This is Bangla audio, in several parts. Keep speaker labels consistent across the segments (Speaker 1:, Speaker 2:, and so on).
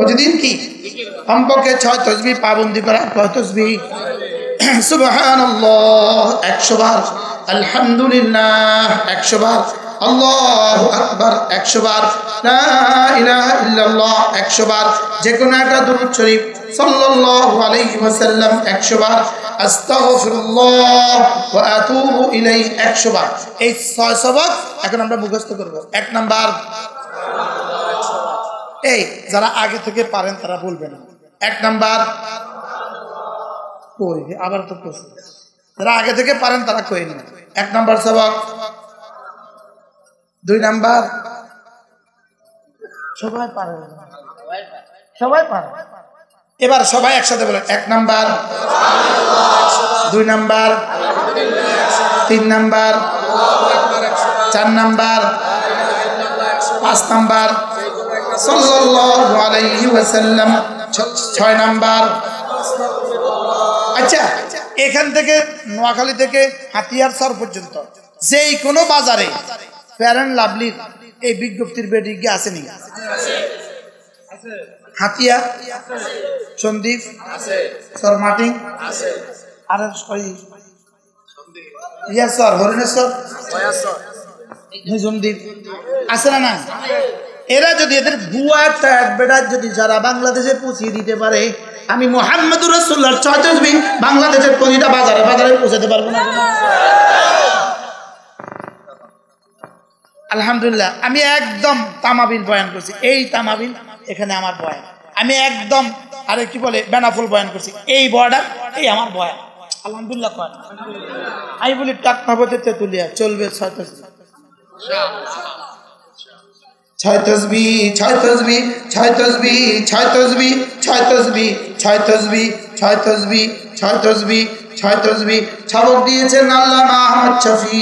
Speaker 1: প্রতিদিন কি কমপক্ষে 6 তাসবিহ পাবন্দি করা। কয় তাসবিহ? সুবহানাল্লাহ 100 বার, আলহামদুলিল্লাহ 100 বার, আল্লাহু আকবার 100 বার, লা ইলাহা ইল্লাল্লাহ 100 বার, যে কোনো একটা দুরূদ শরীফ সাল্লাল্লাহু আলাইহি ওয়াসাল্লাম 100 বার, আস্তাগফিরুল্লাহ ওয়া আতুবু ইলাইহি 100 বার। এই 6 সবক এখন আমরা মুখস্থ করব। 1 নাম্বার, এই যারা আগে থেকে পারেন তারা বলবেন। 1 নাম্বার কই, আবার তো প্রশ্ন, যারা আগে থেকে পারেন তারা কই না। 1 নাম্বার সবক। 2 নাম্বার, সবাই পারে, সবাই পারে। এবার সবাই একসাথে বলেন। 1 number, 2 number, 3 number, 4 number, 5 number সাল্লাল্লাহু আলাইহি ওয়াসাল্লাম, 6 নাম্বার। আচ্ছা, এখান থেকে নোয়াখালী থেকে হাতিয়ার সর পর্যন্ত যেই কোনো বাজারে ফেয়ার অ্যান্ড লাভলির এই বিজ্ঞপ্তির বেডি কি আসেনি? হাতিয়া, সন্দীপ, সরমাটিং, আর ইয়াসর, হরিণেশ্বর, নিজুমদ্বীপ আছে না? না, এরা যদি এদের ভুয়া একটা অ্যাডভার্টাইজ যদি যারা বাংলাদেশে পৌঁছিয়ে দিতে পারে, আমি মুহাম্মদুর রাসূলুল্লাহর 6 তাসবিহ বাংলাদেশের প্রতিটা বাজারে বাজারে পৌঁছাতে পারবো না? আলহামদুলিল্লাহ, আমি একদম তামাবিল বয়ান করছি। এই তামাবিল এখানে আমার বয়ান। আমি একদম আরে কি বলে বেনাফুল বয়ান করছি। এই বয়ানটা এই আমার বয়ান। আলহামদুলিল্লাহ কয় আমি বলি টাকা হতে তেতুলিয়া চলবে 6 তাসবিহ, 6 তাসবিহ, 6 তাসবিহ, 6 তাসবিহ, 6 তাসবিহ, 6 তাসবিহ, 6 তাসবিহ, 6 তাসবিহ, 6 তাসবিহ, 6 তাসবিহ। সবক দিয়েছেন আল্লামা আহমদ শফি,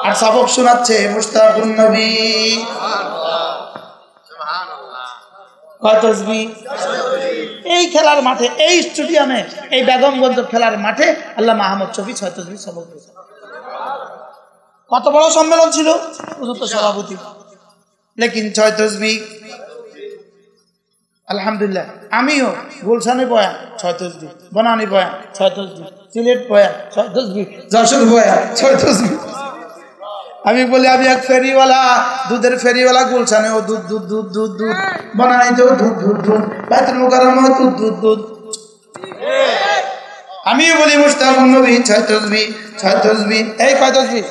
Speaker 1: আর সবক শোনাচ্ছে মুশতাকুন নবী। কয় তাসবিহ? এই খেলার মাঠে, এই স্টেডিয়ামে, এই বেগমগঞ্জ খেলার মাঠে আল্লামা আহমদ শফি 6 তাসবিহ সবক দিয়েছেন। কত বড় সম্মেলন ছিল, হুজুর সভাপতি, লেকিন 6 তাসবিহ। আলহামদুলিল্লাহ, আমিও গুলশানে বয়ান 6 তাসবিহ, বনানী বয়ান 6 তাসবিহ, সিলেট বয়ান 6 তাসবিহ, যশোর বয়ান 6 তাসবিহ। আমি বলি আমি এক ফেরিওয়ালা, দুধের ফেরিওয়ালা, গুলশানে ও দুধ দুধ দুধ দুধ দুধ, বনানীতেও দুধ দুধ দুধ, বাইতুল মুকাররমে দুধ দুধ দুধ। আমিও বলি মুশতাকুন নবী 6 তাসবিহ, 6 তাসবিহ। এই কয় তাসবিহ?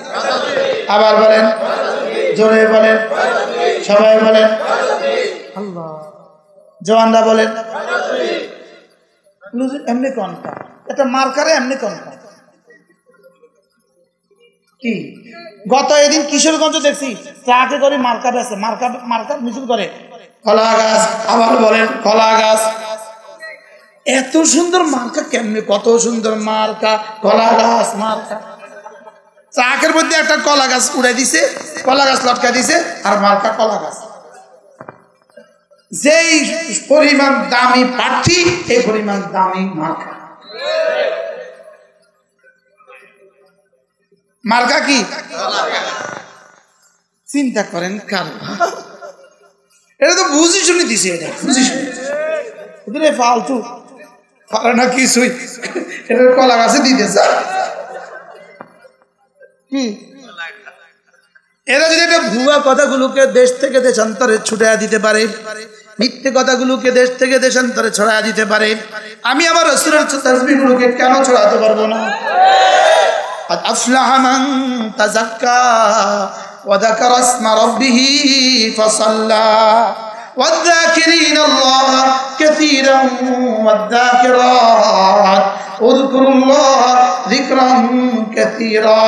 Speaker 1: আবার বলেন, জোরে বলেন, সবাই বলেন, আল্লাহ জওয়ানরা বলেন। এমনি কোনটা এটা মার্কারে, এমনি কোনটা কি? গত এদিন কিশোরগঞ্জ দেখছি ট্রাকে করে মার্কা বেছে, মার্কা মার্কা মিছিল করে কলা গাছ। আবার বলেন কলা গাছ। এত সুন্দর মার্কা কেমনে? কত সুন্দর মার্কা, কলা গাছ মার্কা। ট্রাকের মধ্যে একটা কলা গাছ উড়ে দিছে, কলা গাছ লটকা দিছে, আর মার্কা কলা গাছ। যেই পরিমাণ দামি প্রার্থী এই পরিমাণ দামি মার্কা। মার্কা কি? চিন্তা করেন কারণ এটা তো বুঝি শুনে দিছে, এটা বুঝি শুনে ফালতু পারে না কিছুই, এটা কলা গাছে দিতেছে কি? এরা যদি একটা ভুয়া কথাগুলোকে দেশ থেকে দেশান্তরে ছুটাইয়া দিতে পারে, মিথ্যে কথাগুলোকে দেশ থেকে দেশান্তরে ছড়াইয়া দিতে পারে, আমি আমার রাসূলের তাসবিহগুলোকে কেন ছড়াতে পারবো না? قد أفلح من تزكى وذكر اسم ربه فصلى والذاكرين الله كثيرا والذاكرات اذكروا الله ذكرا كثيرا।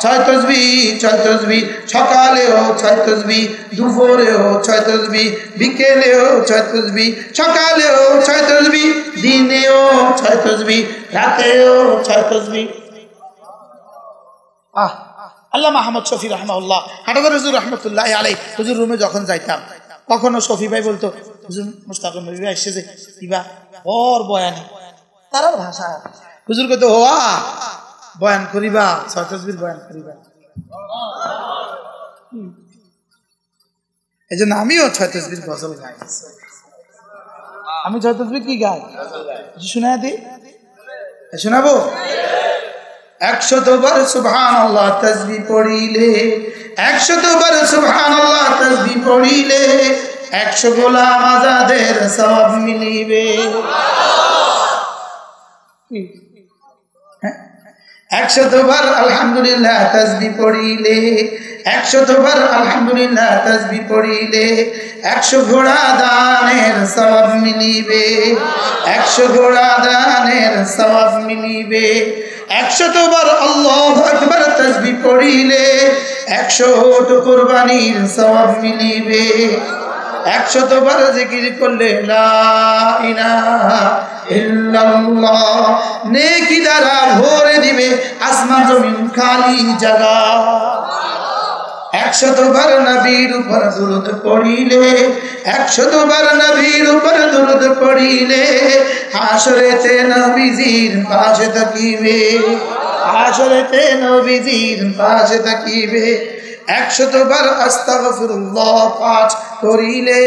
Speaker 1: 6 তাসবিহ, 6 তাসবিহ, সকালেও 6 তাসবিহ, দুপুরেও 6 তাসবিহ, বিকেলেও 6 তাসবিহ, সকালেও 6 তাসবিহ, দিনেও 6 তাসবিহ, রাতেও 6 তাসবিহ। আল্লামা আহমদ শফি রাহমাহুল্লাহ, হাটাদার হুজুর রহমতুল্লাহ আলাইহি, হুজুর রুমে যখন যাইতাম কখনো শফি ভাই বলতো, হুজুর মুশতাকুন নবী ভাই এসেছে কিবা ওর বয়ানে, তার ভাষা হুজুর কইতো ওয়া বয়ান করিবা, 6 তাসবিহ বয়ান করিবা। এই জন্য আমিও 6 তাসবিহ গজল গাই। আমি 6 তাসবিহ কি গাই শোনায় দিই, শোনাবো। 100 বার সুবহানাল্লাহ তাসবিহ পড়িলে, 100 বার সুবহানাল্লাহ তাসবিহ পড়িলে 100 গোলাম আজাদের সওয়াব মিলিবে। 100 বার আলহামদুলিল্লাহ তাসবিহ পড়িলে, 100 বার আলহামদুলিল্লাহ তাসবিহ পড়িলে 100 ঘোড়া দানের সওয়াব মিলিবে, 100 ঘোড়া দানের সওয়াব মিলিবে। 100 বার আল্লাহু আকবার তাসবিহ পড়িলে 100 ওট কুরবানির সওয়াব মিলিবে। 100 বার জিকির করলে লা ইলাহা ইল্লাল্লাহ নেকি দ্বারা ভরে দিবে আসমান জমিন খালি জায়গা। 100 বার নবীর উপর দুরূদ পড়িলে, 100 বার নবীর উপর দুরূদ পড়িলে হাসরেতে নবীজির পাশে থাকিবে, হাসরেতে নবীজির পাশে থাকিবে। 100 বার আস্তাগফিরুল্লাহ পাঠ করিলে,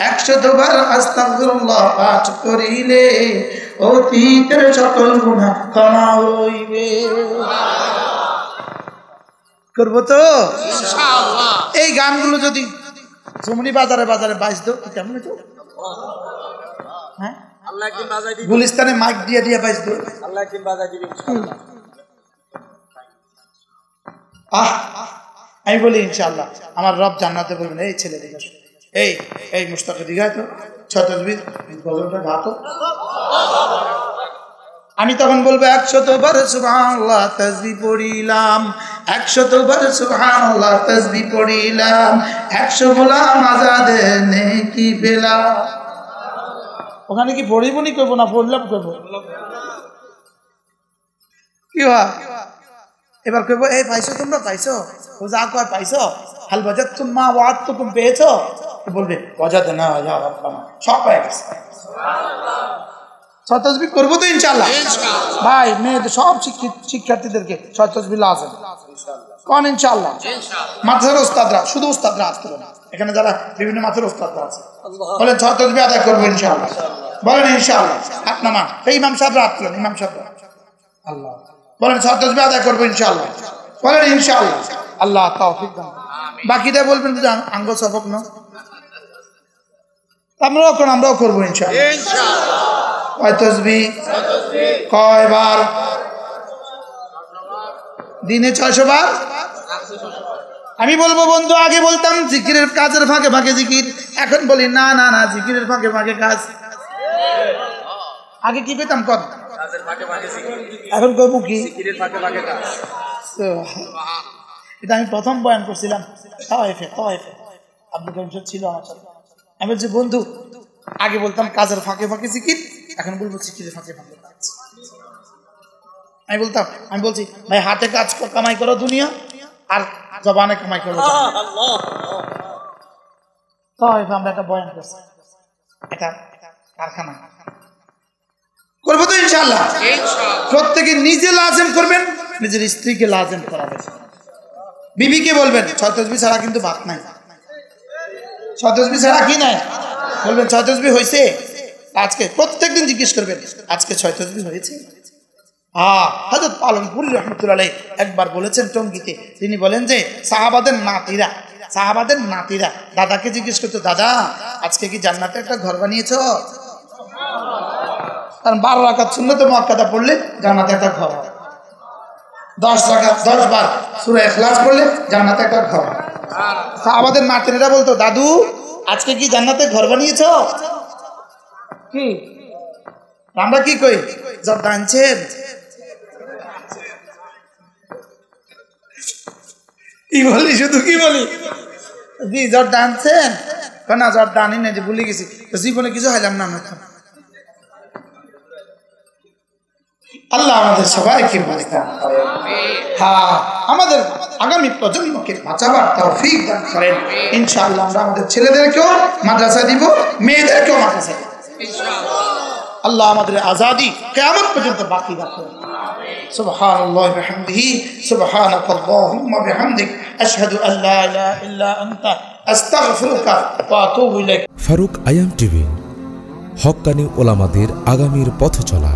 Speaker 1: 100 বার আস্তাগফিরুল্লাহ পাঠ করিলে অতীতের সকল গুনাহ ক্ষমা হইবে। করবো তো ইনশাআল্লাহ। এই গানগুলো যদি জমনি বাজারে বাজারে বাজতো কেমন হতো? হ্যাঁ, আল্লাহ একদিন বাজাই দিবে। গুলিস্তানে মাইক দিয়ে দিয়ে বাজতো, আল্লাহ একদিন বাজাই দিবে ইনশাআল্লাহ। আমি বলি ইনশাআল্লাহ আমার রব জান্নাতে বলবেন এই ছেলে দিকে, এই এই মুস্তাকে দিঘায় তো 6 তাসবিহ গজলটা গাতো। আমি তখন বলবো 100 বার সুবহানাল্লাহ তাসবিহ পড়িলাম, 100 বার সুবহানাল্লাহ তাসবিহ পড়িলাম 100 গোলাম আজাদের নেকি পেলাম। ওখানে কি পড়িবনি করবো না পড়লাম করবো? কি হয় এবার করবো এই পাইছো তোমরা পাইছো, ও যা কয় পাইছো, হাল বাজাতুম মা ওয়াদতুকুম পেয়েছো? বলবে ওয়াজাদনা ইয়া রাব্বানা, সব পেয়ে গেছে। 6 তাসবিহ করবো তো ইনশাআল্লাহ। ভাই মেয়েদের সব শিক্ষার্থীদেরকে 6 তাসবিহ লাজেম কোন ইনশাআল্লাহ। মাদ্রাসার ওস্তাদরা, শুধু ওস্তাদরা আসতে না, এখানে যারা বিভিন্ন মাদ্রাসার ওস্তাদরা আছে বলেন 6 তাসবিহ আদায় করবো ইনশাআল্লাহ। বলেন ইনশাআল্লাহ। হাত নামান, এই ইমাম সাহেবরা হাত তুলেন, ইমাম সাহেবরা আল্লাহ বলেন 6 তাসবিহ আদায় করবো ইনশাআল্লাহ। বলেন ইনশাআল্লাহ। আল্লাহ তৌফিক দান। বাকিটা বলবেন যে আঙ্গ সবক না, আমরাও করবো ইনশাআল্লাহ। কয় তাসবিহ? কয়বার? দিনে 600 বার। আমি বলবো বন্ধু আগে বলতাম জিকিরের কাজের ফাঁকে ফাঁকে জিকির, এখন বলি না না না জিকিরের ফাঁকে ফাঁকে কাজ। আগে কি পেতাম কর, এখন করবো কি জিকিরের ফাঁকে ফাঁকে কাজ। এটা আমি প্রথম বয়ান করছিলাম তাওয়াইফে, আব্দুল করিম ছিল আমার সাথে। আমি বলছি বন্ধু আগে বলতাম কাজের ফাঁকে ফাঁকে জিকির, এখন বলবো জিকিরের ফাঁকে ফাঁকে কাজ। আমি বলছি ভাই হাতে কাজ কামাই করো দুনিয়া, আর জবানে কামাই করো। তাওয়াইফে আমরা একটা বয়ান করছি, এটা কারখানা করবো তো ইনশাআল্লাহ। প্রত্যেকে নিজে লাজেম করবেন, নিজের স্ত্রীকে লাজেম করাবেন, বিবিকে বলবেন 6 তাসবিহ ছাড়া কিন্তু ভাত নাই। 6 তাসবিহ ছাড়া কি নাই বলবেন 6 তাসবিহ হয়েছে আজকে, প্রত্যেকদিন জিজ্ঞেস করবেন আজকে 6 তাসবিহ হয়েছে। হযরত পালনপুরি রাহমাতুল্লাহ আলাইহি একবার বলেছেন টঙ্গীতে, তিনি বলেন যে সাহাবাদের নাতিরা দাদাকে জিজ্ঞেস করতো, দাদা আজকে কি জান্নাতে একটা ঘর বানিয়েছো? কারণ 12 রাকাত সুন্নাতে মুআক্কাদা পড়লে জান্নাতে একটা ঘর হয়, 10 রাকাত 10 বার সূরা ইখলাস পড়লে জান্নাতে একটা ঘর হয়। সাহাবাদের নাতিরা বলতো, দাদু আজকে কি জান্নাতে ঘর বানিয়েছো? কি আমরা কি কই, জর্দা আনছেন? কি বলি, শুধু কি বলি জি জর্দা আনছেন? না জর্দা আনি না, যে ভুলে গেছি, জীবনে কিছু হাইলাম না। আল্লাহ আমাদের সবাইকে আমাদের আগামী প্রজন্মকে বাঁচাবার তৌফিক দান করেন ইনশাআল্লাহ। আমরা আমাদের ছেলেদেরকেও মাদ্রাসায় দিব, মেয়েদেরকেও মাদ্রাসায় দিব। আল্লাহ আমাদের আজাদি কিয়ামত পর্যন্ত বাকি রাখুন। সুবহানাল্লাহি ওয়া বিহামদিহি সুবহানাকাল্লাহুম্মা বিহামদিক আশহাদু আল লা ইলাহা ইল্লা আনতা আস্তাগফিরুকা ওয়া আতুবু ইলাইক।
Speaker 2: ফারুক আয়াম টিভি, হক্কানি ওলামাদের আগামীর পথ চলা।